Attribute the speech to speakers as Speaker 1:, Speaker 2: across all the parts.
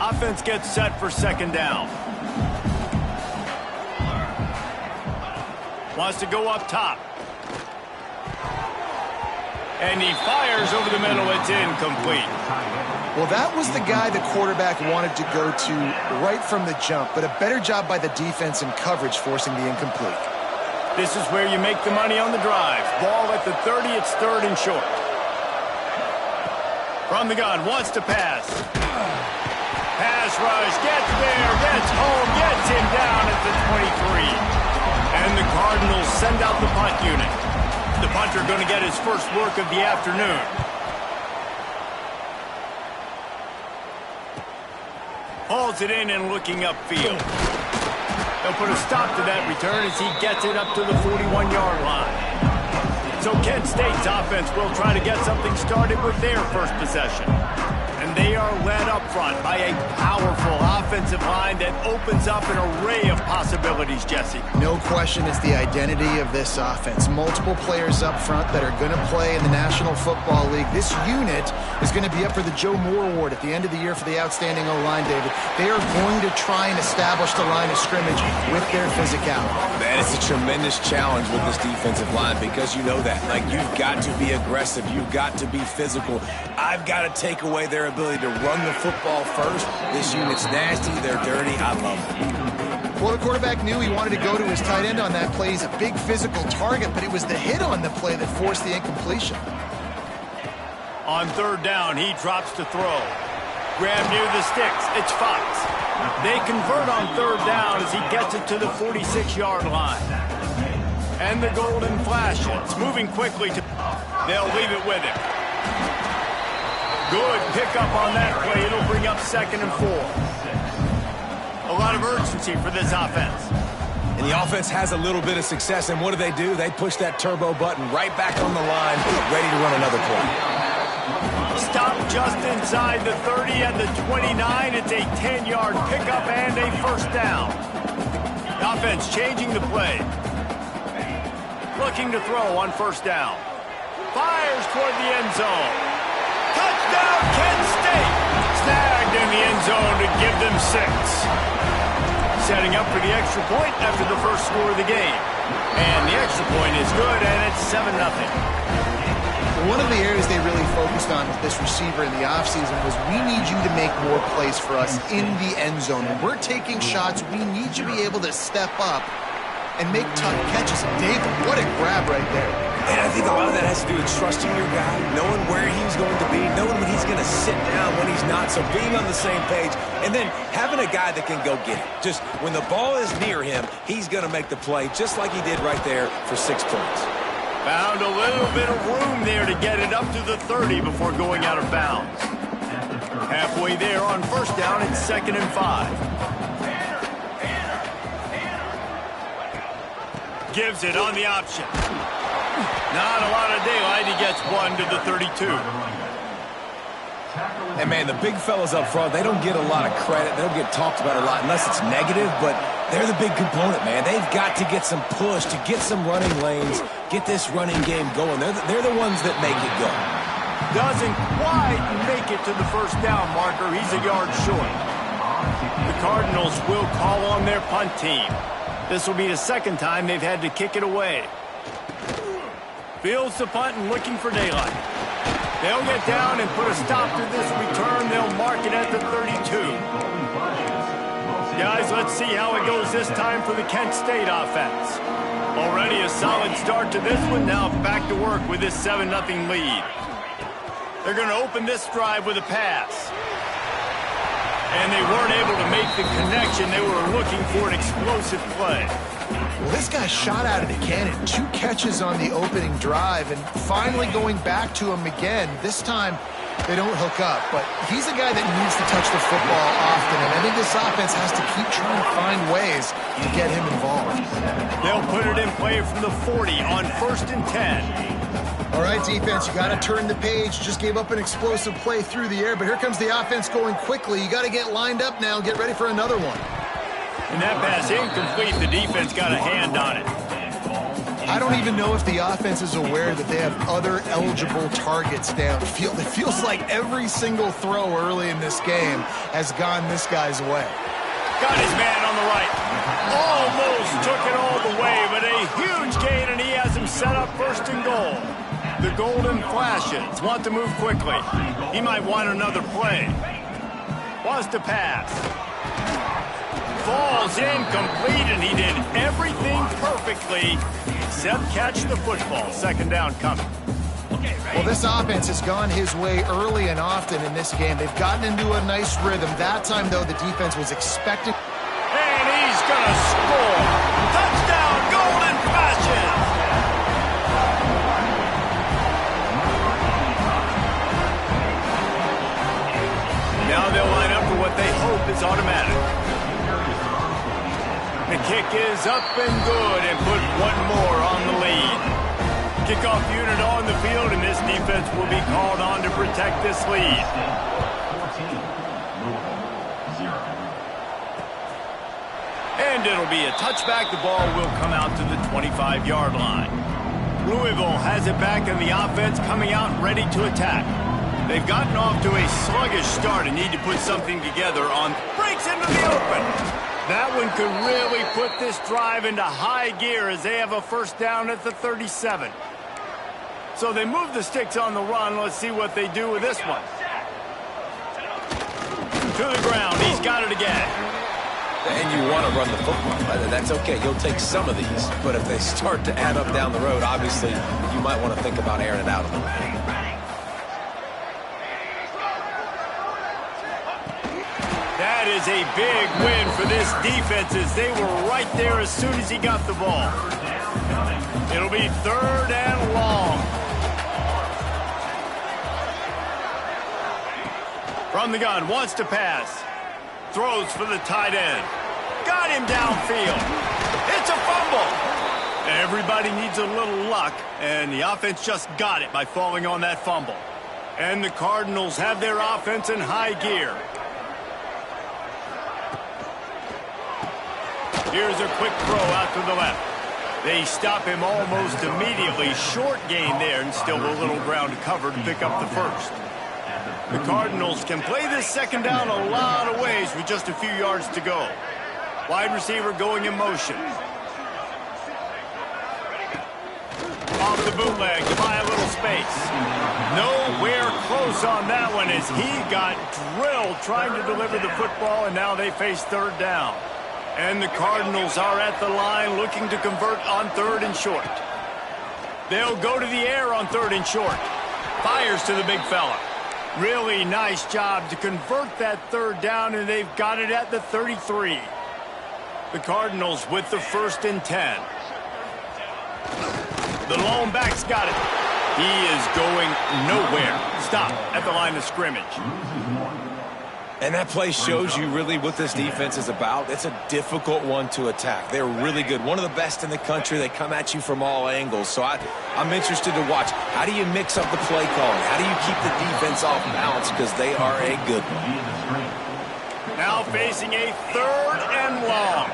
Speaker 1: Offense gets set for second down. Wants to go up top. And he fires over the middle. It's incomplete.
Speaker 2: Well, that was the guy the quarterback wanted to go to right from the jump, but a better job by the defense in coverage forcing the incomplete.
Speaker 1: This is where you make the money on the drive. Ball at the 30, it's third and short. From the gun, wants to pass. Pass rush, gets there, gets home, gets him down at the 23. And the Cardinals send out the punt unit. The punter going to get his first work of the afternoon. Hauls it in and looking upfield. They'll put a stop to that return as he gets it up to the 41-yard line. So Kent State's offense will try to get something started with their first possession. And they are led up front by a powerful offensive line that opens up an array of possibilities, Jesse.
Speaker 2: No question it's the identity of this offense. Multiple players up front that are going to play in the National Football League. This unit is going to be up for the Joe Moore Award at the end of the year for the outstanding O-line, David. They are going to try and establish the line of scrimmage with their physicality.
Speaker 3: Man, it's a tremendous challenge with this defensive line because you know that. Like, you've got to be aggressive. You've got to be physical. I've got to take away their ability to run the football first. This unit's nasty. They're dirty. I love it.
Speaker 2: Well, the quarterback knew he wanted to go to his tight end on that play. He's a big physical target, but it was the hit on the play that forced the incompletion.
Speaker 1: On third down, he drops to throw. Grab near the sticks. It's Fox. They convert on third down as he gets it to the 46-yard line. And the golden flashes. Moving quickly to... They'll leave it with him. Good pickup on that play. It'll bring up 2nd and 4. A lot of urgency for this offense.
Speaker 3: And the offense has a little bit of success, and what do? They push that turbo button right back on the line, ready to run another play.
Speaker 1: Stop just inside the 30 and the 29. It's a 10-yard pickup and a first down. The offense changing the play. Looking to throw on first down. Fires toward the end zone. Touchdown, Kent State! Snagged in the end zone to give them 6. Setting up for the extra point after the first score of the game. And the extra point is good, and it's 7-0.
Speaker 2: One of the areas they really focused on with this receiver in the offseason was we need you to make more plays for us in the end zone. When we're taking shots, we need you to be able to step up and make tough catches. David, what a grab right there.
Speaker 3: And I think a lot of that has to do with trusting your guy, knowing where he's going to be, knowing when he's going to sit down, when he's not, so being on the same page, and then having a guy that can go get it. Just when the ball is near him, he's going to make the play, just like he did right there for 6 points.
Speaker 1: Found a little bit of room there to get it up to the 30 before going out of bounds. Halfway there on first down, it's 2nd and 5. Gives it on the option. Not a lot of daylight. He gets 1 to the 32.
Speaker 3: And, man, the big fellas up front, they don't get a lot of credit. They don't get talked about a lot unless it's negative, but they're the big component, man. They've got to get some push, to get some running lanes, get this running game going. They're the ones that make it go.
Speaker 1: Doesn't quite make it to the first down marker. He's a yard short. The Cardinals will call on their punt team. This will be the 2nd time they've had to kick it away. Fields the punt and looking for daylight. They'll get down and put a stop to this return. They'll mark it at the 32. Guys, let's see how it goes this time for the Kent State offense. Already a solid start to this one. Now back to work with this 7-0 lead. They're going to open this drive with a pass. And they weren't able to make the connection. They were looking for an explosive play.
Speaker 2: Well, this guy shot out of the cannon. 2 catches on the opening drive, and finally going back to him again. This time, they don't hook up, but he's a guy that needs to touch the football often, and I think this offense has to keep trying to find ways to get him involved.
Speaker 1: They'll put it in play from the 40 on 1st and 10.
Speaker 2: All right, defense, you got to turn the page. Just gave up an explosive play through the air, but here comes the offense going quickly. You got to get lined up now, get ready for another one.
Speaker 1: And that pass incomplete. The defense got a hand on it.
Speaker 2: I don't even know if the offense is aware that they have other eligible targets downfield. It feels like every single throw early in this game has gone this guy's way.
Speaker 1: Got his man on the right. Almost took it all the way, but a huge gain, and he has him set up first and goal. The Golden Flashes want to move quickly. He might want another play. Wants to pass. Falls incomplete, and he did everything perfectly except catch the football. Second down coming.
Speaker 2: Well, this offense has gone his way early and often in this game. They've gotten into a nice rhythm. That time, though, the defense was expecting.
Speaker 1: And he's going to score. Touchdown, Golden Flashes. Now they'll line up for what they hope is automatic. The kick is up and good, and put one more on the lead. Kickoff unit on the field, and this defense will be called on to protect this lead. And it'll be a touchback. The ball will come out to the 25-yard line. Louisville has it back, and the offense coming out ready to attack. They've gotten off to a sluggish start and need to put something together on breaks into the open. That one could really put this drive into high gear as they have a first down at the 37. So they move the sticks on the run. Let's see what they do with this one. To the ground. He's got it again.
Speaker 3: And you want to run the football. That's okay. You'll take some of these. But if they start to add up down the road, obviously, you might want to think about airing it out a little bit.
Speaker 1: That is a big win for this defense as they were right there as soon as he got the ball. It'll be third and long. From the gun, wants to pass. Throws for the tight end. Got him downfield. It's a fumble. Everybody needs a little luck, and the offense just got it by falling on that fumble. And the Cardinals have their offense in high gear. Here's a quick throw out to the left. They stop him almost immediately. Short gain there, and still a little ground to cover to pick up the first. The Cardinals can play this second down a lot of ways with just a few yards to go. Wide receiver going in motion. Off the bootleg to buy a little space. Nowhere close on that one as he got drilled trying to deliver the football, and now they face third down. And the Cardinals are at the line looking to convert on third and short. They'll go to the air on third and short. Fires to the big fella. Really nice job to convert that third down, and they've got it at the 33. The Cardinals with the 1st and 10. The lone back's got it. He is going nowhere. Stop at the line of scrimmage.
Speaker 3: And that play shows you really what this defense is about. It's a difficult one to attack. They're really good. One of the best in the country. They come at you from all angles. So I'm interested to watch. How do you mix up the play calling? How do you keep the defense off balance? Because they are a good one.
Speaker 1: Now facing a third and long.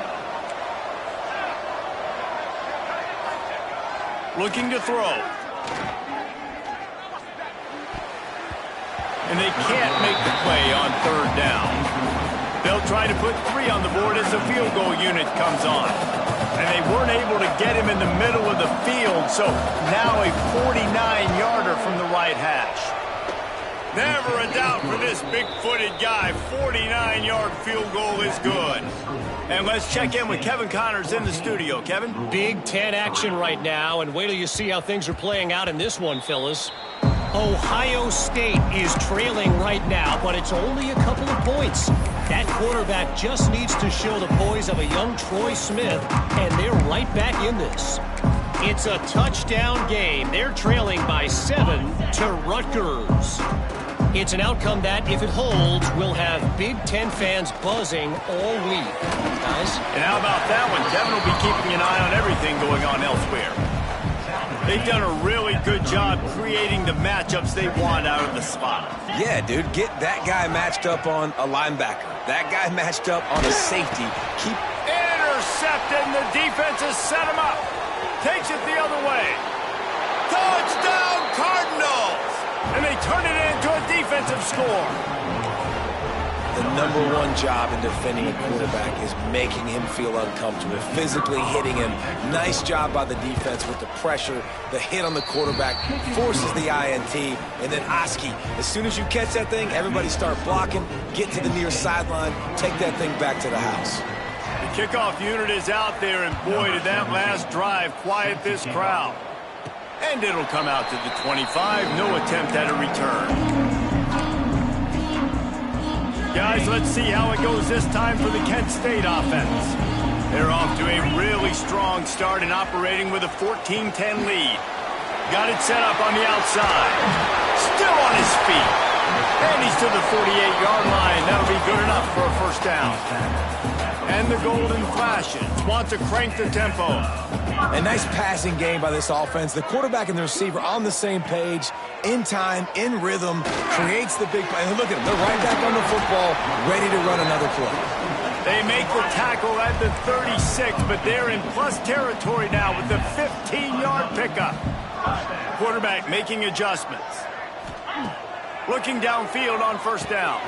Speaker 1: Looking to throw. And they can't make the play on third down. They'll try to put 3 on the board as the field goal unit comes on. And they weren't able to get him in the middle of the field, so now a 49-yarder from the right hash. Never a doubt for this big-footed guy. 49-yard field goal is good. And let's check in with Kevin Connors in the studio. Kevin?
Speaker 4: Big Ten action right now, and wait till you see how things are playing out in this one, fellas. Ohio State is trailing right now, but it's only a couple of points. That quarterback just needs to show the poise of a young Troy Smith, and they're right back in this. It's a touchdown game. They're trailing by 7 to Rutgers. It's an outcome that, if it holds, will have Big Ten fans buzzing all week. Guys?
Speaker 1: And how about that one? Kevin will be keeping an eye on everything going on elsewhere. They've done a really good job creating the matchups they want out of the spot.
Speaker 3: Yeah, dude, get that guy matched up on a linebacker. That guy matched up on a safety.
Speaker 1: Intercepted, and the defense has set him up. Takes it the other way. Touchdown, Cardinals! And they turn it into a defensive score.
Speaker 3: The #1 job in defending a quarterback is making him feel uncomfortable, physically hitting him. Nice job by the defense with the pressure. The hit on the quarterback forces the INT. And then Oski, as soon as you catch that thing, everybody start blocking, get to the near sideline, take that thing back to the house.
Speaker 1: The kickoff unit is out there, and boy, did that last drive quiet this crowd. And it'll come out to the 25. No attempt at a return. Guys, let's see how it goes this time for the Kent State offense. They're off to a really strong start and operating with a 14-10 lead. Got it set up on the outside. Still on his feet. And he's to the 48-yard line. That'll be good enough for a first down. And the golden flashes. Want to crank the tempo.
Speaker 3: A nice passing game by this offense. The quarterback and the receiver on the same page, in time, in rhythm, creates the big play. And look at them. They're right back on the football, ready to run another play.
Speaker 1: They make the tackle at the 36, but they're in plus territory now with the 15-yard pickup. Quarterback making adjustments. Looking downfield on first down.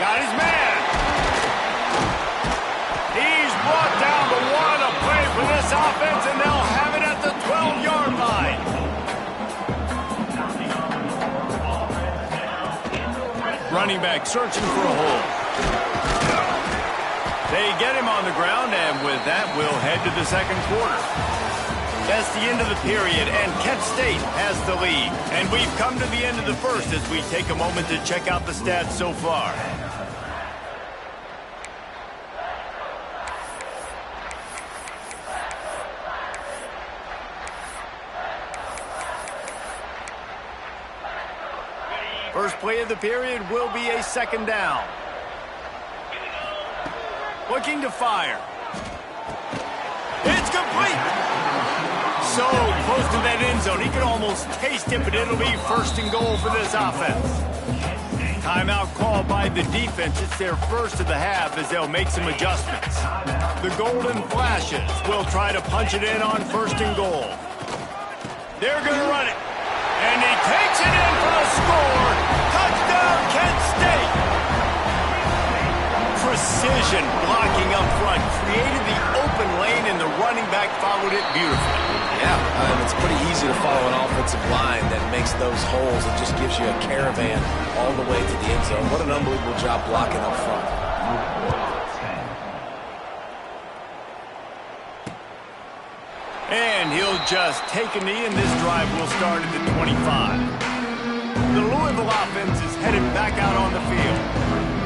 Speaker 1: Got his man. He's brought down the one. A play for this offense, and they'll have it at the 12-yard line. Running back searching for a hole. They get him on the ground, and with that, we'll head to the second quarter. That's the end of the period, and Kent State has the lead. And we've come to the end of the first as we take a moment to check out the stats so far. First play of the period will be a second down. Looking to fire. It's complete. So close to that end zone. He could almost taste it, but it'll be first and goal for this offense. Timeout called by the defense. It's their first of the half as they'll make some adjustments. The Golden Flashes will try to punch it in on first and goal. They're going to run it. And he takes it in for the score. Touchdown, Kent State. Precision blocking up front created the open lane, and the running back followed it beautifully.
Speaker 3: Yeah, it's pretty easy to follow an offensive line that makes those holes and just gives you a caravan all the way to the end zone. What an unbelievable job blocking up front.
Speaker 1: And he'll just take a knee, and this drive will start at the 25. The Louisville offense is headed back out on the field.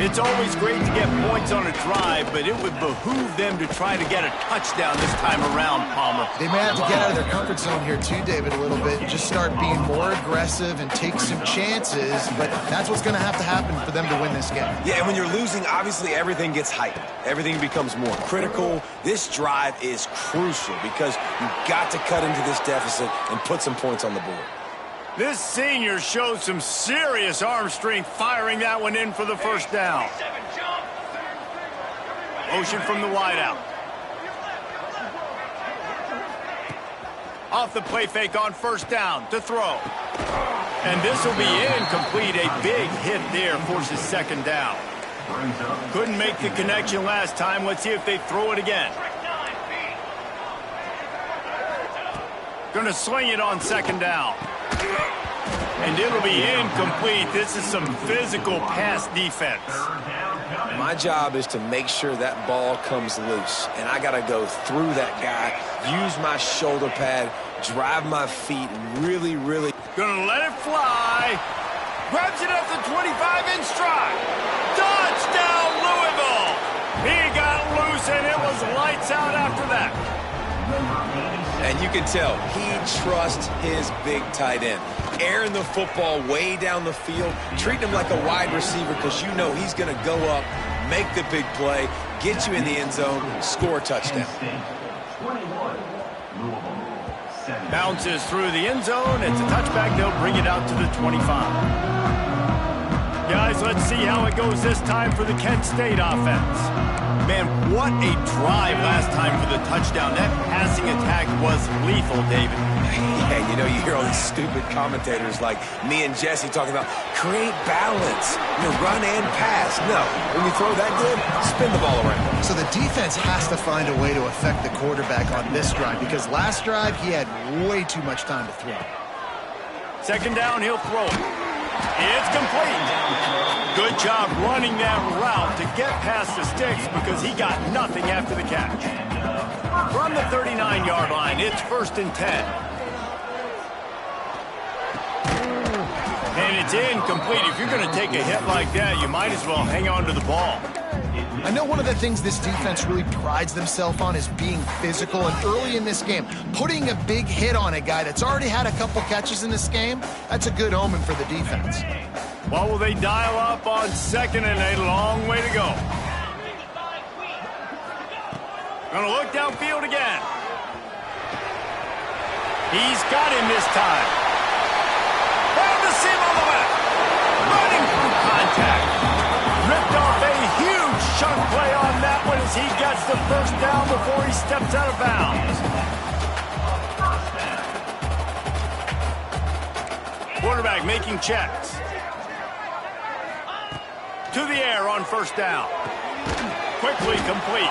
Speaker 1: It's always great to get points on a drive, but it would behoove them to try to get a touchdown this time around, Palmer.
Speaker 2: They may have to get out of their comfort zone here too, David, a little bit, and just start being more aggressive and take some chances, but that's what's going to happen for them to win this game.
Speaker 3: Yeah, and when you're losing, obviously everything gets heightened. Everything becomes more critical. This drive is crucial because you've got to cut into this deficit and put some points on the board.
Speaker 1: This senior showed some serious arm strength firing that one in for the first down. Motion from the wideout. Off the play fake on first down to throw. And this will be incomplete. A big hit there forces second down. Couldn't make the connection last time. Let's see if they throw it again. Gonna sling it on second down. And it'll be incomplete. This is some physical pass defense.
Speaker 3: My job is to make sure that ball comes loose. And I got to go through that guy, use my shoulder pad, drive my feet, and really...
Speaker 1: Gonna let it fly. Grabs it up to 25 in stride. Touchdown, Louisville. He got loose, and it was lights out after that.
Speaker 3: And you can tell he trusts his big tight end. Airing the football way down the field, treating him like a wide receiver because you know he's going to go up, make the big play, get you in the end zone, score a touchdown. Bounces through the end zone. It's a touchback. They'll bring it out to the 25.
Speaker 1: Guys, let's see how it goes this time for the Kent State offense. Man, what a drive last time for the touchdown. That passing attack was lethal, David.
Speaker 3: Yeah, you know, you hear all these stupid commentators like me and Jesse talking about create balance, run and pass. No, when you throw that good, spin the ball around.
Speaker 2: So the defense has to find a way to affect the quarterback on this drive because last drive he had way too much time to throw.
Speaker 1: Second down, he'll throw it. It's complete. Good job running that route to get past the sticks because he got nothing after the catch. From the 39-yard line, it's 1st and 10. And it's incomplete. If you're going to take a hit like that, you might as well hang on to the ball.
Speaker 2: I know one of the things this defense really prides themselves on is being physical, and early in this game, putting a big hit on a guy that's already had a couple catches in this game, that's a good omen for the defense.
Speaker 1: Well, will they dial up on 2nd and a long way to go? Gonna look downfield again. He's got him this time. Found the seam on the left. Running through contact. Ripped off a huge chunk play on that one as he gets the first down before he steps out of bounds. Quarterback making checks. To the air on 1st down. Quickly complete.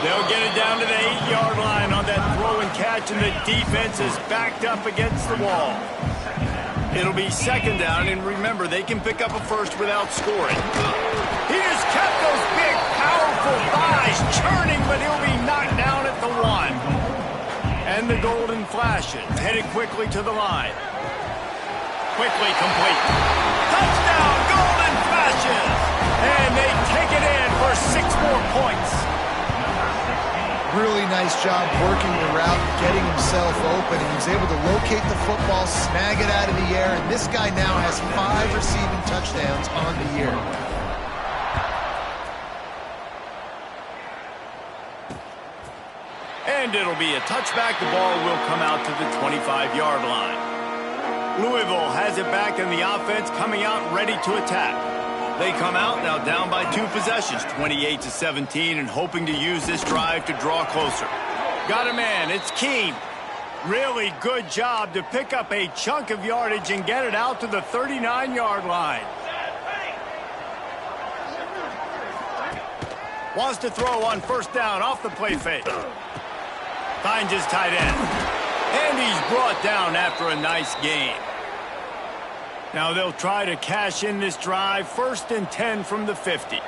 Speaker 1: They'll get it down to the 8-yard line on that throw and catch, and the defense is backed up against the wall. It'll be 2nd down, and remember, they can pick up a first without scoring. He has kept those big, powerful thighs churning, but he'll be knocked down at the 1. And the golden flashes, headed quickly to the line. Quickly complete. Touchdown, golden flashes! And they take it in for 6 more points.
Speaker 2: Really nice job working the route, getting himself open, and he was able to locate the football, snag it out of the air, and this guy now has 5 receiving touchdowns on the year.
Speaker 1: And it'll be a touchback. The ball will come out to the 25-yard line. Louisville has it back, and the offense coming out ready to attack. They come out now down by 2 possessions, 28-17, and hoping to use this drive to draw closer. Got a man, it's Keene. Really good job to pick up a chunk of yardage and get it out to the 39-yard line. Wants to throw on 1st down off the play fake. Finds his tight end. And he's brought down after a nice gain. Now they'll try to cash in this drive. 1st and 10 from the 50.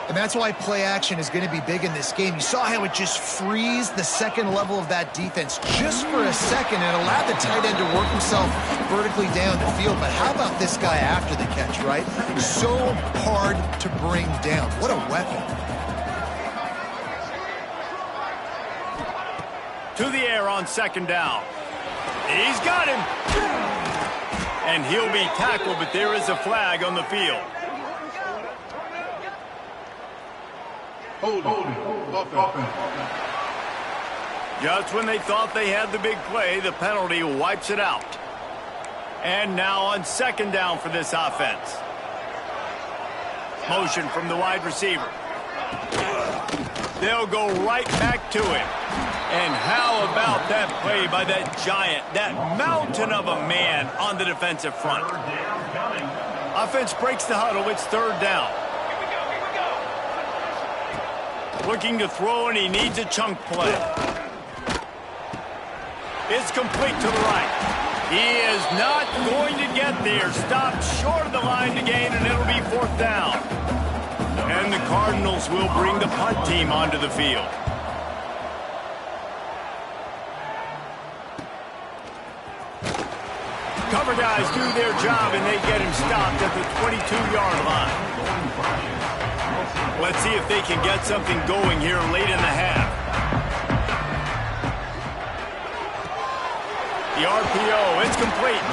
Speaker 2: And that's why play action is going to be big in this game. You saw how it just frees the second level of that defense just for a second and allowed the tight end to work himself vertically down the field. But how about this guy after the catch, right? So hard to bring down. What a weapon.
Speaker 1: To the air on 2nd down. He's got him. And he'll be tackled, but there is a flag on the field. Just when they thought they had the big play, the penalty wipes it out. And now on 2nd down for this offense. Motion from the wide receiver. They'll go right back to him. And how about that play by that giant, that mountain of a man on the defensive front? Offense breaks the huddle. It's 3rd down. Looking to throw, and he needs a chunk play. It's complete to the right. He is not going to get there. Stopped short of the line to gain, and it'll be 4th down. And the Cardinals will bring the punt team onto the field. Cover guys do their job, and they get him stopped at the 22-yard line. Let's see if they can get something going here late in the half. The RPO, it's complete.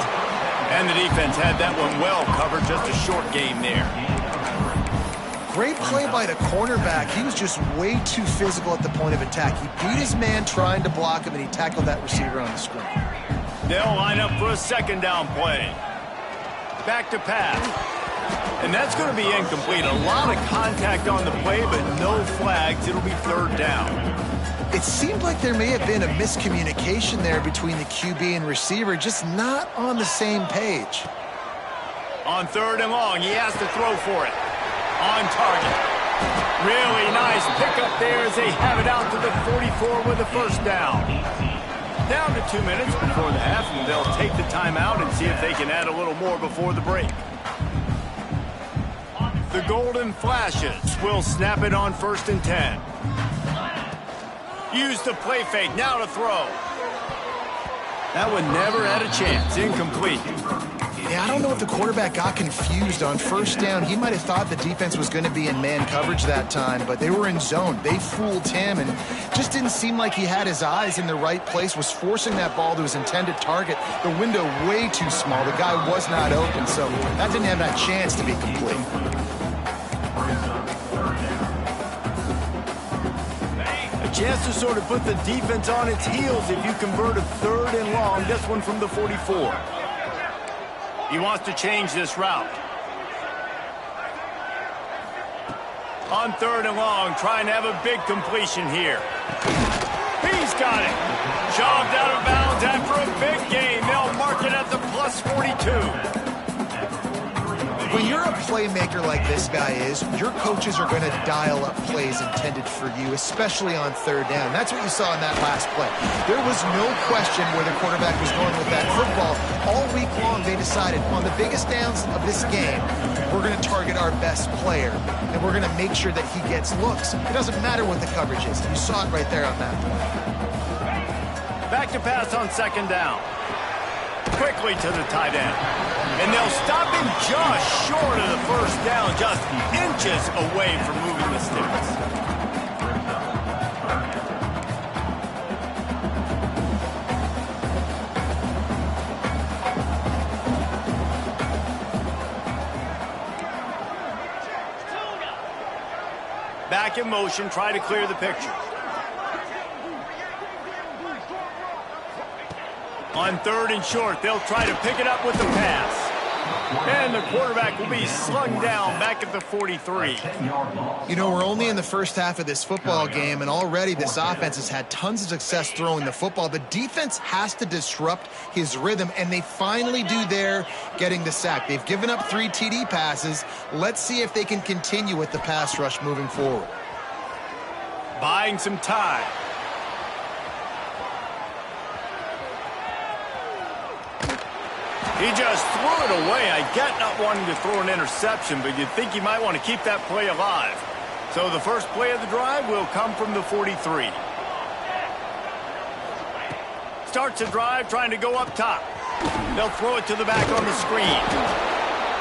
Speaker 1: And the defense had that one well covered, just a short game there.
Speaker 2: Great play by the cornerback. He was just way too physical at the point of attack. He beat his man trying to block him, and he tackled that receiver on the screen.
Speaker 1: They'll line up for a 2nd down play. Back to pass. And that's going to be incomplete. A lot of contact on the play, but no flags. It'll be third down.
Speaker 2: It seemed like there may have been a miscommunication there between the QB and receiver, just not on the same page.
Speaker 1: On third and long, he has to throw for it. On target. Really nice pickup there as they have it out to the 44 with a first down. Down to 2 minutes before the half, and they'll take the timeout and see if they can add a little more before the break. The Golden Flashes will snap it on 1st and 10. Use the play fake, now to throw. That one never had a chance, incomplete.
Speaker 2: Yeah, I don't know if the quarterback got confused on first down. He might have thought the defense was going to be in man coverage that time, but they were in zone. They fooled him and just didn't seem like he had his eyes in the right place, was forcing that ball to his intended target. The window way too small. The guy was not open, so that didn't have that chance to be complete.
Speaker 1: A chance to sort of put the defense on its heels if you convert a third and long. This one from the 44. He wants to change this route. On third and long, trying to have a big completion here. He's got it. Shoved out of bounds after a big gain. They'll mark it at the plus 42.
Speaker 2: When you're a playmaker like this guy is, your coaches are going to dial up plays intended for you, especially on third down. That's what you saw in that last play. There was no question where the quarterback was going with that football. All week long, they decided on the biggest downs of this game, we're going to target our best player, and we're going to make sure that he gets looks. It doesn't matter what the coverage is. You saw it right there on that play.
Speaker 1: Back to pass on 2nd down. Quickly to the tight end. And they'll stop him just short of the first down, just inches away from moving the sticks. Back in motion, try to clear the picture. On third and short, they'll try to pick it up with the pass. And the quarterback will be slung down back at the 43.
Speaker 2: You know, we're only in the first half of this football game, and already this offense has had tons of success throwing the football. The defense has to disrupt his rhythm, and they finally do there, getting the sack. They've given up 3 TD passes. Let's see if they can continue with the pass rush moving forward.
Speaker 1: Buying some time. He just threw it away. I get not wanting to throw an interception, but you'd think he might want to keep that play alive. So the first play of the drive will come from the 43. Starts a drive trying to go up top. They'll throw it to the back on the screen.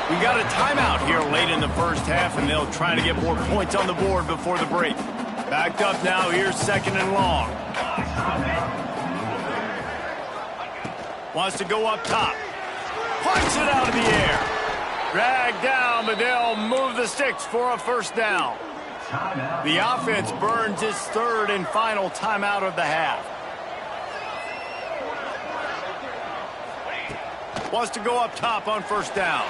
Speaker 1: We got a timeout here late in the first half, and they'll try to get more points on the board before the break. Backed up now. Here's 2nd and long. Wants to go up top. Punch it out of the air. Dragged down, but they'll move the sticks for a first down. The offense burns its 3rd and final timeout of the half. Wants to go up top on first down.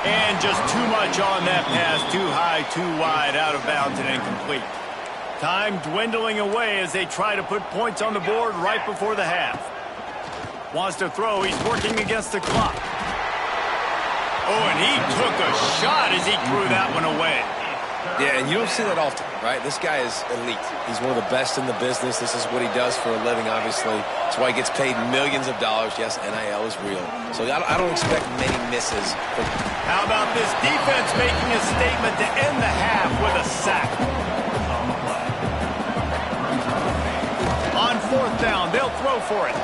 Speaker 1: And just too much on that pass. Too high, too wide, out of bounds and incomplete. Time dwindling away as they try to put points on the board right before the half. Wants to throw. He's working against the clock. Oh, and he took a shot as he threw that one away.
Speaker 3: Yeah, and you don't see that often, right? This guy is elite. He's one of the best in the business. This is what he does for a living, obviously. That's why he gets paid millions of dollars. Yes, NIL is real. So I don't expect many misses.
Speaker 1: How about this defense making a statement to end the half with a sack? On 4th down, they'll throw for it.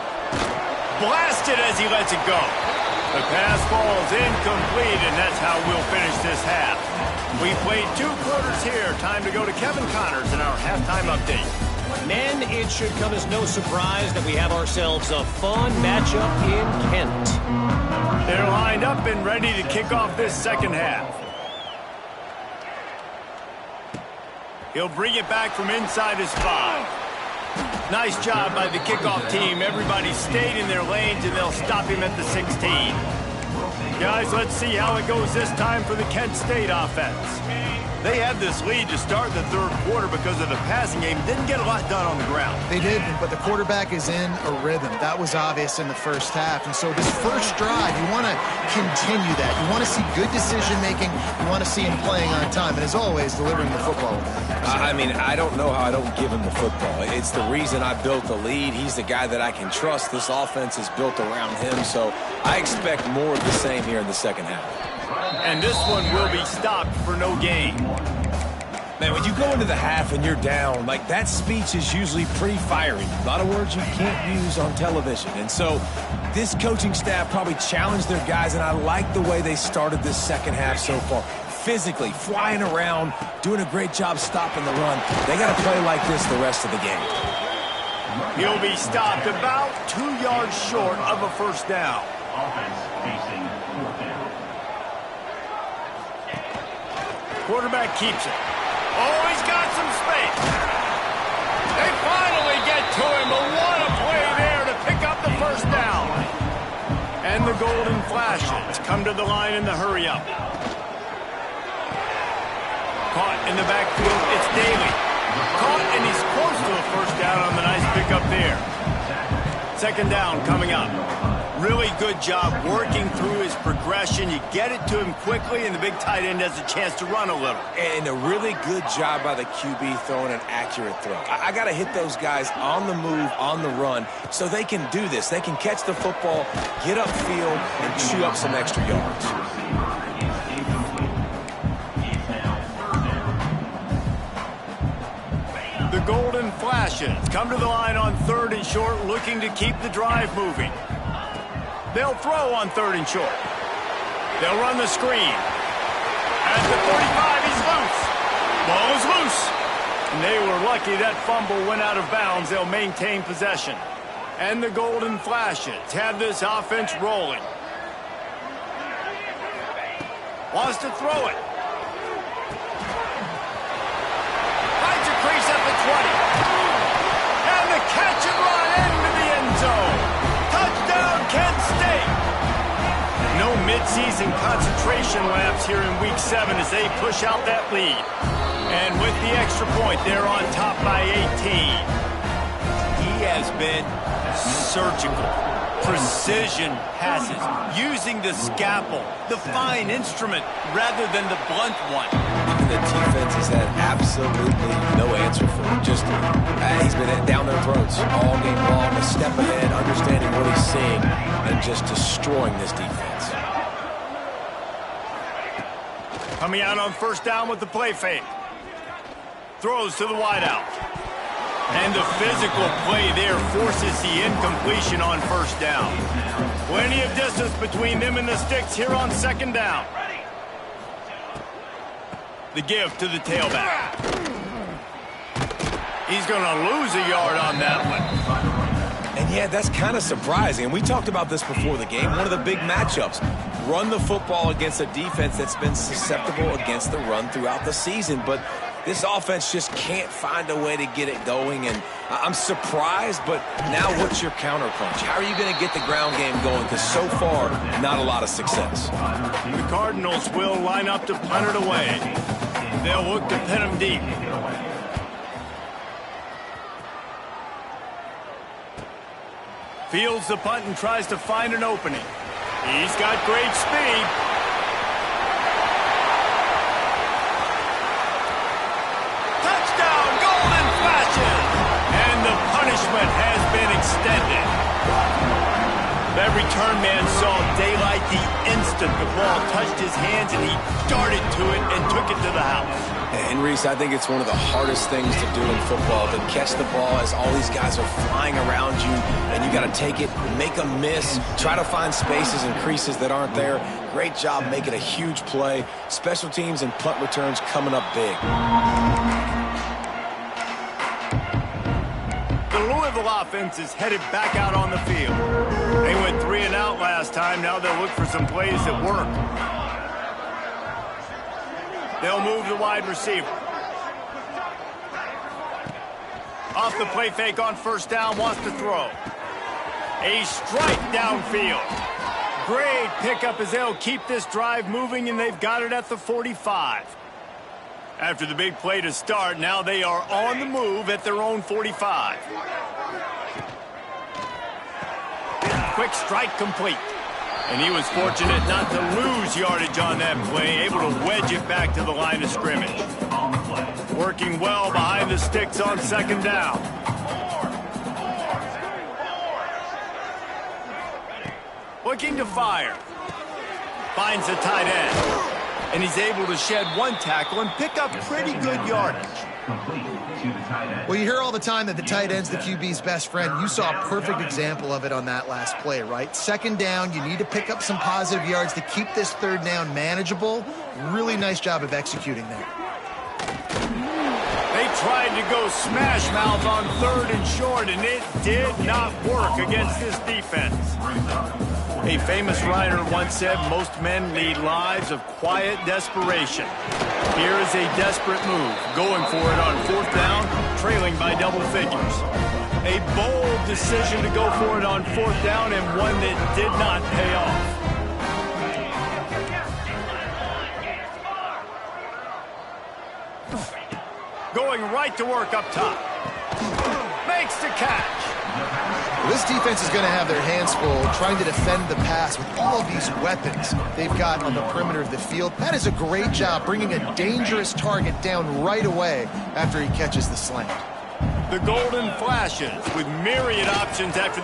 Speaker 1: Blasted as he lets it go. The pass falls incomplete, and that's how we'll finish this half. We played 2 quarters here. Time to go to Kevin Connors in our halftime update.
Speaker 4: Men, it should come as no surprise that we have ourselves a fun matchup in Kent.
Speaker 1: They're lined up and ready to kick off this second half. He'll bring it back from inside his 5. Nice job by the kickoff team. Everybody stayed in their lanes, and they'll stop him at the 16. Guys, let's see how it goes this time for the Kent State offense. They had this lead to start the third quarter because of the passing game. Didn't get a lot done on the ground.
Speaker 2: They didn't, but the quarterback is in a rhythm. That was obvious in the first half. And so this first drive, you want to continue that. You want to see good decision-making. You want to see him playing on time. And as always, delivering the football.
Speaker 3: I mean, I don't know how I don't give him the football. It's the reason I built the lead. He's the guy that I can trust. This offense is built around him. So I expect more of the same here in the second half.
Speaker 1: And this one will be stopped for no gain.
Speaker 3: Man, when you go into the half and you're down, like, that speech is usually pretty fiery. A lot of words you can't use on television. And so this coaching staff probably challenged their guys, and I like the way they started this second half so far. Physically, flying around, doing a great job stopping the run. They got to play like this the rest of the game.
Speaker 1: He'll be stopped about 2 yards short of a first down. Quarterback keeps it. Oh, he's got some space. They finally get to him, but what a play there to pick up the first down. And the Golden Flashes come to the line in the hurry-up. Caught in the backfield, it's Daly. Caught, and he's close to the first down on the nice pickup there. Second down coming up. Really good job working through his progression. You get it to him quickly, and the big tight end has a chance to run a little.
Speaker 3: And a really good job by the QB throwing an accurate throw. I got to hit those guys on the move, on the run, so they can do this. They can catch the football, get upfield, and chew up some extra yards.
Speaker 1: The Golden Flashes come to the line on 3rd and short, looking to keep the drive moving. They'll throw on 3rd and short. They'll run the screen. At the 45, he's loose. Ball is loose. And they were lucky that fumble went out of bounds. They'll maintain possession. And the Golden Flashes have this offense rolling. Wants to throw it. Finds a crease at the 20. And the catch and run into the end zone. Touchdown, Kent State. No midseason concentration laps here in Week 7 as they push out that lead. And with the extra point, they're on top by 18. He has been surgical. Precision passes, using the scalpel, the fine instrument, rather than the blunt one.
Speaker 3: Even the defense has had absolutely no answer for him. Just, he's been down their throats all game long, a step ahead, understanding what he's seeing, and just destroying this defense.
Speaker 1: Coming out on first down with the play fake. Throws to the wideout. And the physical play there forces the incompletion on first down. Plenty of distance between them and the sticks here on second down. The give to the tailback. He's going to lose a yard on that one.
Speaker 3: And yeah, that's kind of surprising. And we talked about this before the game. One of the big matchups. Run the football against a defense that's been susceptible against the run throughout the season. But this offense just can't find a way to get it going, and I'm surprised, but now what's your counterpunch? How are you going to get the ground game going? Because so far, not a lot of success.
Speaker 1: The Cardinals will line up to punt it away. They'll look to pin him deep. Fields the punt and tries to find an opening. He's got great speed. Punishment has been extended. That return man saw daylight the instant the ball touched his hands, and he darted to it and took it to the house.
Speaker 3: And Reese, I think it's one of the hardest things to do in football, to catch the ball as all these guys are flying around you, and you got to take it, make a miss, try to find spaces and creases that aren't there. Great job making a huge play. Special teams and punt returns coming up big.
Speaker 1: The Louisville offense is headed back out on the field. They went 3 and out last time. Now they'll look for some plays that work. They'll move the wide receiver. Off the play fake on first down, wants to throw. A strike downfield. great pickup as they'll keep this drive moving, and they've got it at the 45. After the big play to start, now they are on the move at their own 45. Quick strike complete. And he was fortunate not to lose yardage on that play, able to wedge it back to the line of scrimmage. Working well behind the sticks on second down. Looking to fire. Finds the tight end. And he's able to shed one tackle and pick up pretty good yardage.
Speaker 2: Well, you hear all the time that the tight end's the QB's best friend. You saw a perfect example of it on that last play, right? Second down, you need to pick up some positive yards to keep this third down manageable. Really nice job of executing there.
Speaker 1: They tried to go smash mouth on third and short, and it did not work against this defense. A famous writer once said, most men lead lives of quiet desperation. Here is a desperate move, going for it on fourth down, trailing by double figures. A bold decision to go for it on fourth down, and one that did not pay off. Going right to work up top. Makes the catch.
Speaker 2: This defense is going to have their hands full trying to defend the pass with all of these weapons they've got on the perimeter of the field. That is a great job bringing a dangerous target down right away after he catches the slant.
Speaker 1: The golden flashes with myriad options after.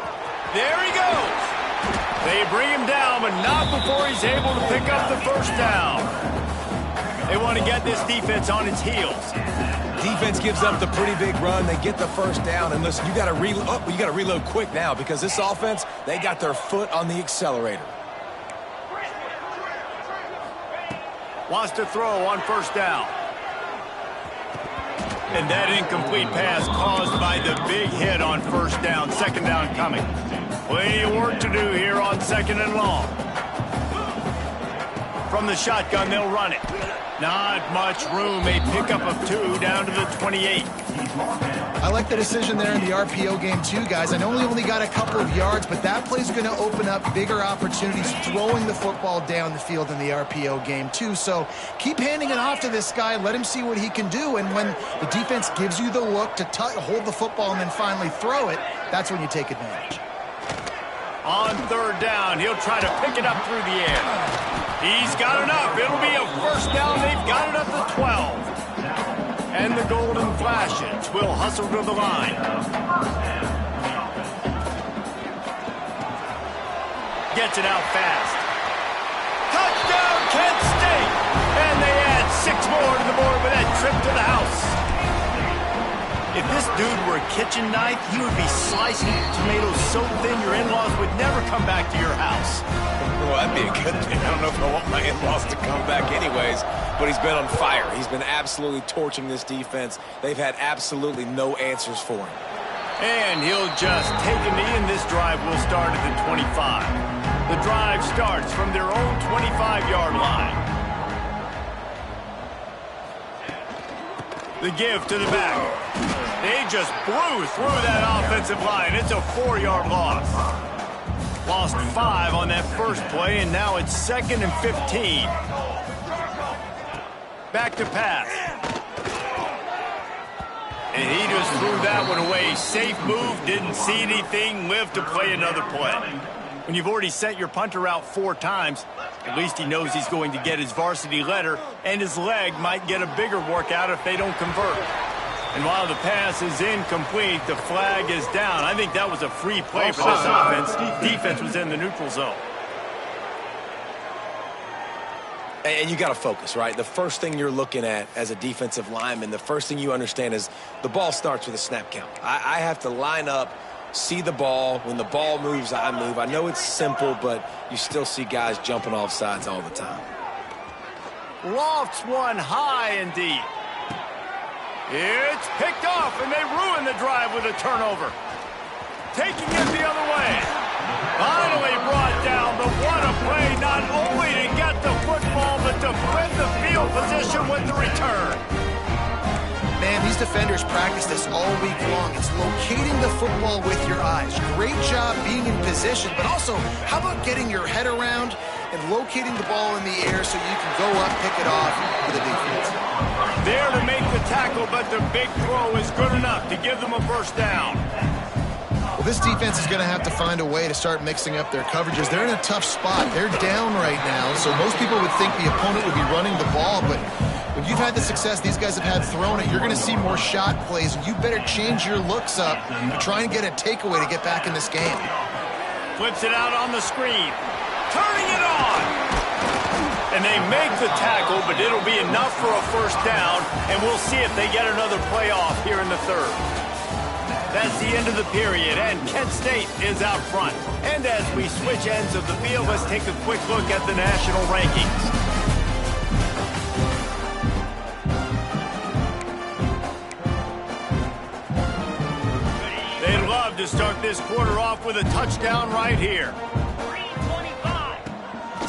Speaker 1: There he goes. They bring him down, but not before he's able to pick up the first down. They want to get this defense on its heels.
Speaker 3: Defense gives up the pretty big run. They get the first down. And listen, you got to reload quick now because this offense, they got their foot on the accelerator.
Speaker 1: Wants to throw on first down. And that incomplete pass caused by the big hit on first down. Second down coming. Plenty of work to do here on second and long. From the shotgun, they'll run it. Not much room. A pickup of 2 down to the 28.
Speaker 2: I like the decision there in the RPO game too, guys. I know he only got a couple of yards, but that play's going to open up bigger opportunities throwing the football down the field in the RPO game too. So keep handing it off to this guy. Let him see what he can do. And when the defense gives you the look to hold the football and then finally throw it, that's when you take advantage.
Speaker 1: On third down, he'll try to pick it up through the air. He's got enough. It'll be a first down. They've got it at the 12. And the golden flashes will hustle to the line. Gets it out fast. Touchdown, Kent State! And they add 6 more to the board with that trip to the house. If this dude were a kitchen knife, he would be slicing tomatoes so thin your in-laws would never come back to your house.
Speaker 3: Well, that'd be a good thing. I don't know if I want my in-laws to come back anyways, but he's been on fire. He's been absolutely torching this defense. They've had absolutely no answers for him.
Speaker 1: And he'll just take a knee, and this drive will start at the 25. The drive starts from their own 25-yard line. The give to the back. They just blew through that offensive line. It's a 4-yard loss. Lost 5 on that first play, and now it's 2nd and 15. Back to pass. And he just threw that one away. Safe move, didn't see anything, lived to play another play. When you've already sent your punter out 4 times, at least he knows he's going to get his varsity letter, and his leg might get a bigger workout if they don't convert. And while the pass is incomplete, the flag is down. I think that was a free play for this offense. Defense was in the neutral zone.
Speaker 3: And you got to focus, right? The first thing you're looking at as a defensive lineman, the first thing you understand is the ball starts with a snap count. I have to line up, see the ball. When the ball moves, I move. I know it's simple, but you still see guys jumping off sides all the time.
Speaker 1: Lofts one high and deep. It's picked off, and they ruin the drive with a turnover. Taking it the other way. Finally brought down, but what a play, not only to get the football, but to flip the field position with the return.
Speaker 2: Man, Cam, these defenders practice this all week long. It's locating the football with your eyes. Great job being in position, but also, how about getting your head around and locating the ball in the air so you can go up, pick it off for the defense.
Speaker 1: There to make the tackle, but the big throw is good enough to give them a first down.
Speaker 2: Well, this defense is going to have to find a way to start mixing up their coverages. They're in a tough spot. They're down right now, so most people would think the opponent would be running the ball, but when you've had the success these guys have had throwing it, you're going to see more shot plays, and you better change your looks up to try and get a takeaway to get back in this game.
Speaker 1: Flips it out on the screen. Turning it on. And they make the tackle, but it'll be enough for a first down, and we'll see if they get another playoff here in the third. That's the end of the period, and Kent State is out front. And as we switch ends of the field, let's take a quick look at the national rankings. They'd love to start this quarter off with a touchdown right here.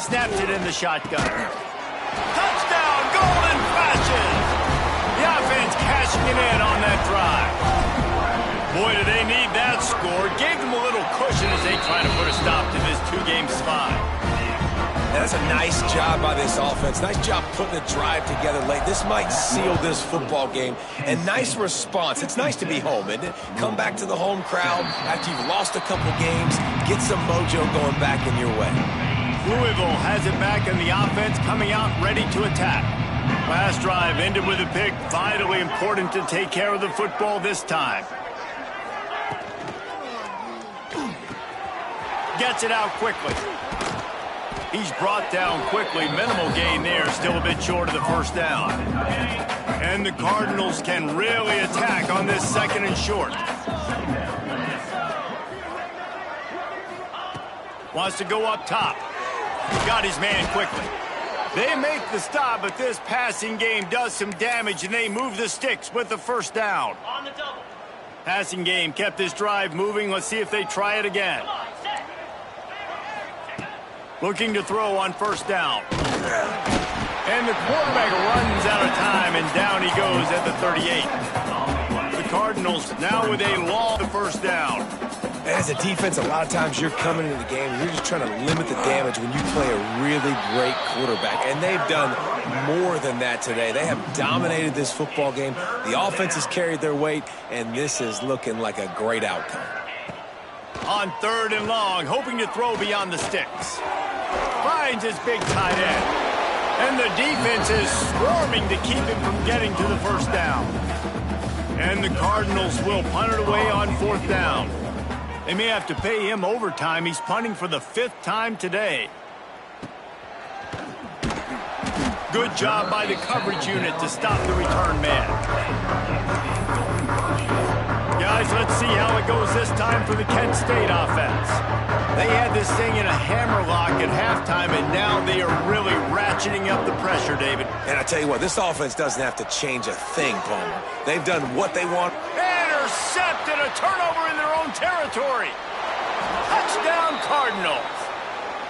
Speaker 1: Snaps it in the shotgun. Touchdown, Golden Flashes! The offense cashing it in on that drive. Boy, do they need that score. Gave them a little cushion as they try to put a stop to this two-game slide.
Speaker 3: That's a nice job by this offense. Nice job putting the drive together late. This might seal this football game. And nice response. It's nice to be home, isn't it? Come back to the home crowd after you've lost a couple games. Get some mojo going back in your way.
Speaker 1: Louisville has it back, and the offense coming out ready to attack. Last drive ended with a pick. Vitally important to take care of the football this time. Gets it out quickly. He's brought down quickly. Minimal gain there. Still a bit short of the first down. And the Cardinals can really attack on this second and short. Wants to go up top. Got his man quickly. They make the stop, but this passing game does some damage, and they move the sticks with the first down. On the double. Passing game kept this drive moving. Let's see if they try it again. Looking to throw on first down. And the quarterback runs out of time, and down he goes at the 38. The Cardinals now with a long first down.
Speaker 3: As a defense, a lot of times you're coming into the game and you're just trying to limit the damage when you play a really great quarterback. And they've done more than that today. They have dominated this football game. The offense has carried their weight, and this is looking like a great outcome.
Speaker 1: On third and long, hoping to throw beyond the sticks. Finds his big tight end. And the defense is swarming to keep him from getting to the first down. And the Cardinals will punt it away on fourth down. They may have to pay him overtime. He's punting for the fifth time today. Good job by the coverage unit to stop the return man. Guys, let's see how it goes this time for the Kent State offense. They had this thing in a hammerlock at halftime, and now they are really ratcheting up the pressure, David.
Speaker 3: And I tell you what, this offense doesn't have to change a thing, Palmer. They've done what they want.
Speaker 1: Intercepted, a turnover in their own territory. Touchdown, Cardinals.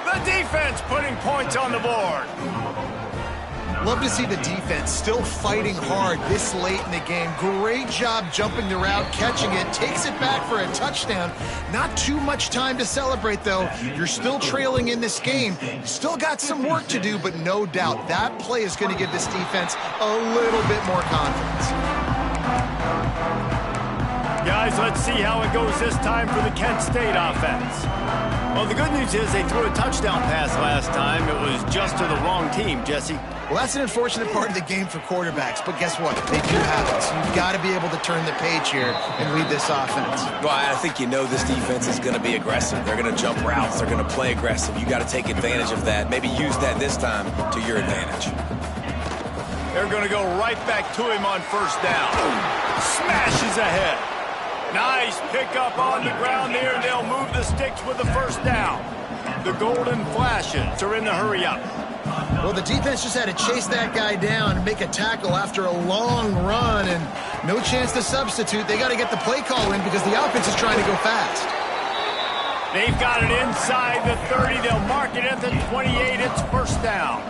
Speaker 1: The defense putting points on the board.
Speaker 2: Love to see the defense still fighting hard this late in the game. Great job jumping the route, catching it, takes it back for a touchdown. Not too much time to celebrate, though. You're still trailing in this game. Still got some work to do, but no doubt that play is going to give this defense a little bit more confidence.
Speaker 1: Guys, let's see how it goes this time for the Kent State offense. Well, the good news is they threw a touchdown pass last time. It was just to the wrong team, Jesse.
Speaker 2: Well, that's an unfortunate part of the game for quarterbacks, but guess what? They do have it, so you've got to be able to turn the page here and lead this offense.
Speaker 3: Well, I think you know this defense is going to be aggressive. They're going to jump routes. They're going to play aggressive. You got to take advantage of that. Maybe use that this time to your advantage.
Speaker 1: They're going to go right back to him on first down. Smashes ahead. Nice pickup on the ground there. They'll move the sticks with the first down. The Golden Flashes are in the hurry-up.
Speaker 2: Well, the defense just had to chase that guy down and make a tackle after a long run, and no chance to substitute. They got to get the play call in because the offense is trying to go fast.
Speaker 1: They've got it inside the 30. They'll mark it at the 28. It's first down.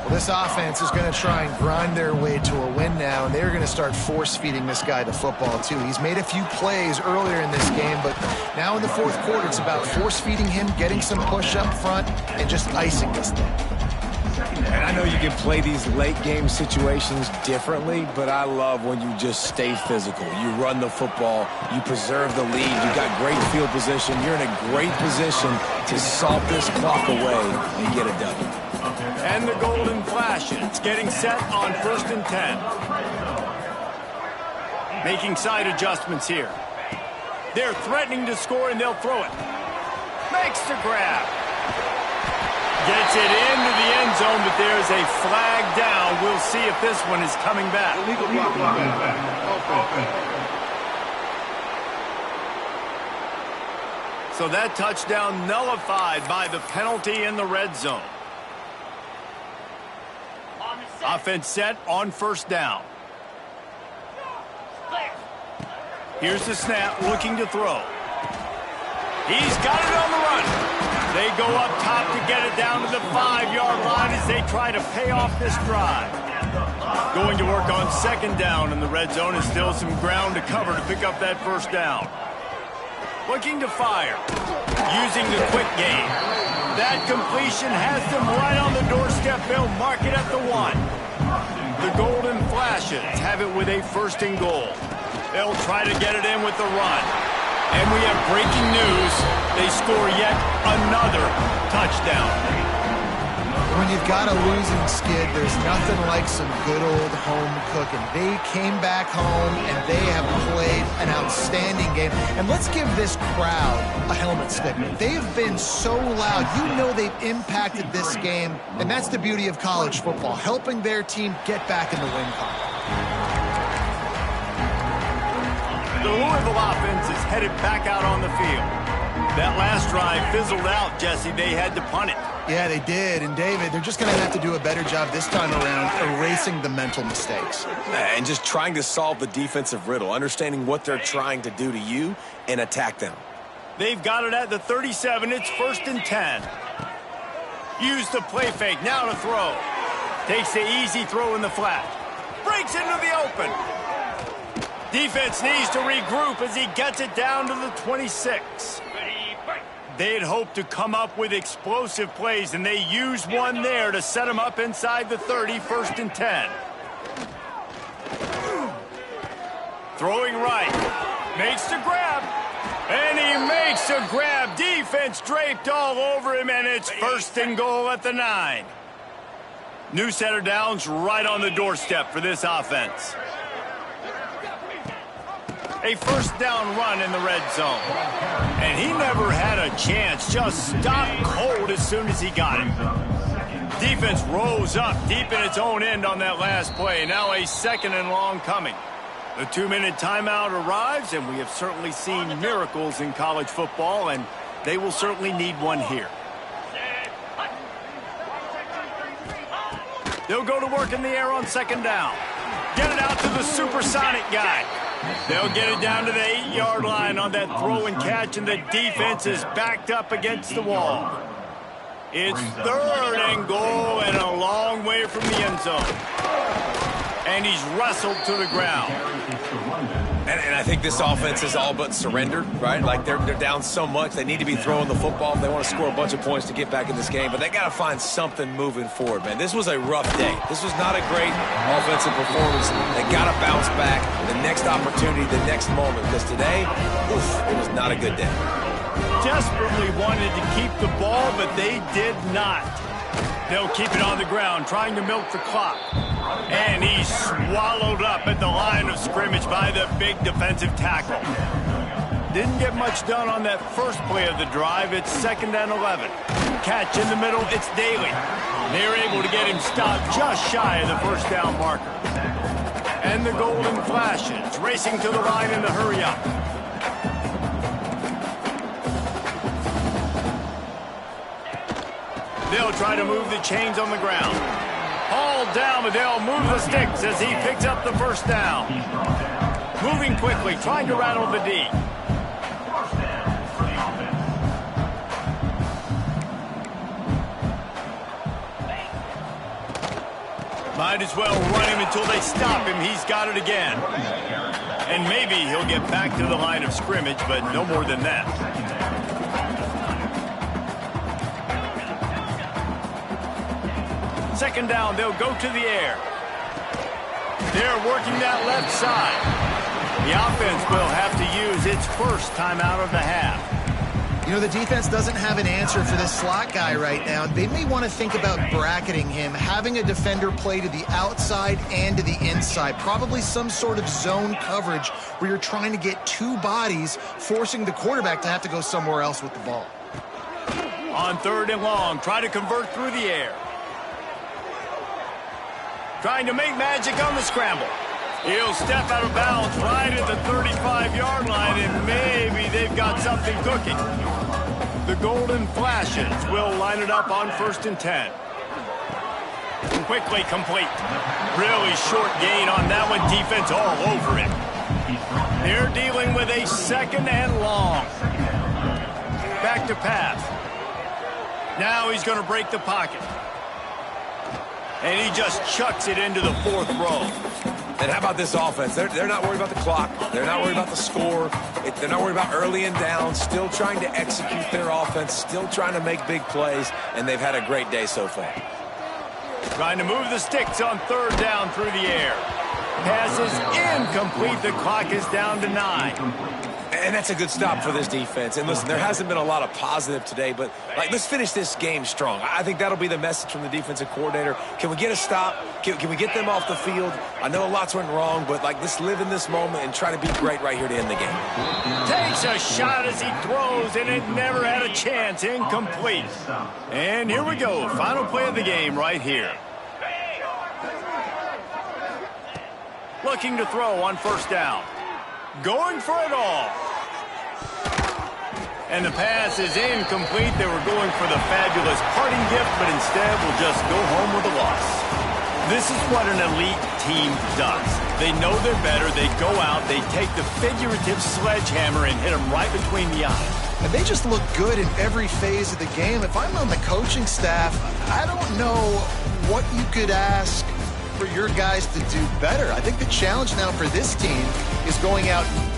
Speaker 2: Well, this offense is going to try and grind their way to a win now, and they're going to start force-feeding this guy the football, too. He's made a few plays earlier in this game, but now in the fourth quarter, it's about force-feeding him, getting some push up front, and just icing this thing.
Speaker 3: And I know you can play these late-game situations differently, but I love when you just stay physical. You run the football, you preserve the lead, you got great field position, you're in a great position to salt this clock away and get it done.
Speaker 1: And the golden flashes, getting set on 1st and 10. Making side adjustments here. They're threatening to score, and they'll throw it. Makes the grab. Gets it into the end zone, but there's a flag down. We'll see if this one is coming back. So that touchdown nullified by the penalty in the red zone. Offense set on 1st down. Here's the snap, looking to throw. He's got it on the run. They go up top to get it down to the 5-yard line as they try to pay off this drive. Going to work on 2nd down in the red zone, and still some ground to cover to pick up that 1st down. Looking to fire. Using the quick game. That completion has them right on the doorstep. They'll mark it at the 1. The Golden Flashes have it with a 1st and goal. They'll try to get it in with the run. And we have breaking news. They score yet another touchdown.
Speaker 2: When you've got a losing skid, there's nothing like some good old home cooking. They came back home, and they have played an outstanding game. And let's give this crowd a helmet sticker. They have been so loud. You know they've impacted this game, and that's the beauty of college football, helping their team get back in the win column.
Speaker 1: The Louisville offense is headed back out on the field. That last drive fizzled out, Jesse. They had to punt it.
Speaker 2: Yeah, they did. And, David, they're just going to have to do a better job this time around erasing the mental mistakes.
Speaker 3: And just trying to solve the defensive riddle, understanding what they're trying to do to you and attack them.
Speaker 1: They've got it at the 37. It's 1st and 10. Use the play fake. Now to throw. Takes the easy throw in the flat. Breaks into the open. Defense needs to regroup as he gets it down to the 26. They had hoped to come up with explosive plays, and they used one there to set them up inside the 30, 1st and 10. Throwing right. Makes the grab. And he makes a grab. Defense draped all over him, and it's 1st and goal at the 9. New set of downs right on the doorstep for this offense. A 1st down run in the red zone. And he never had a chance. Just stopped cold as soon as he got it. Defense rose up deep in its own end on that last play. Now a 2nd and long coming. The 2-minute timeout arrives, and we have certainly seen miracles in college football, and they will certainly need one here. They'll go to work in the air on 2nd down. Get it out to the supersonic guy. They'll get it down to the 8-yard line on that throw and catch, and the defense is backed up against the wall. It's 3rd and goal and a long way from the end zone. And he's wrestled to the ground.
Speaker 3: And I think this offense is all but surrendered, right? Like they're down so much, they need to be throwing the football if they want to score a bunch of points to get back in this game. But they got to find something moving forward, man. This was a rough day. This was not a great offensive performance. They got to bounce back the next opportunity, the next moment. Because today, it was not a good day.
Speaker 1: Desperately wanted to keep the ball, but they did not. They'll keep it on the ground, trying to milk the clock. And he's swallowed up at the line of scrimmage by the big defensive tackle. Didn't get much done on that first play of the drive. It's 2nd and 11. Catch in the middle, it's Daly. They're able to get him stopped just shy of the 1st down marker. And the Golden Flashes racing to the line in the hurry-up. They'll try to move the chains on the ground. Hauled down, but they'll move the sticks as he picks up the 1st down. Moving quickly, trying to rattle the D. Might as well run him until they stop him. He's got it again. And maybe he'll get back to the line of scrimmage, but no more than that. Second down, they'll go to the air. They're working that left side. The offense will have to use its first timeout of the half.
Speaker 2: You know, the defense doesn't have an answer for this slot guy right now. They may want to think about bracketing him, having a defender play to the outside and to the inside. Probably some sort of zone coverage where you're trying to get two bodies, forcing the quarterback to have to go somewhere else with the ball.
Speaker 1: On third and long, try to convert through the air. Trying to make magic on the scramble. He'll step out of bounds right at the 35-yard line, and maybe they've got something cooking. The Golden Flashes will line it up on 1st and 10. Quickly complete. Really short gain on that one. Defense all over it. They're dealing with a 2nd and long. Back to pass. Now he's going to break the pocket. And he just chucks it into the 4th row.
Speaker 3: And how about this offense? They're not worried about the clock. They're not worried about the score. They're not worried about early and down. Still trying to execute their offense. Still trying to make big plays. And they've had a great day so far.
Speaker 1: Trying to move the sticks on 3rd down through the air. Pass is incomplete. The clock is down to 9.
Speaker 3: And that's a good stop for this defense. And listen, there hasn't been a lot of positive today, but let's finish this game strong. I think that'll be the message from the defensive coordinator. Can we get a stop? Can we get them off the field? I know lots went wrong, but let's live in this moment and try to be great right here to end the game.
Speaker 1: Takes a shot as he throws, and it never had a chance. Incomplete. And here we go. Final play of the game right here. Looking to throw on 1st down. Going for it all. And the pass is incomplete. They were going for the fabulous parting gift, but instead will just go home with a loss. This is what an elite team does. They know they're better. They go out. They take the figurative sledgehammer and hit them right between the eyes.
Speaker 2: And they just look good in every phase of the game. If I'm on the coaching staff, I don't know what you could ask for your guys to do better. I think the challenge now for this team is going out and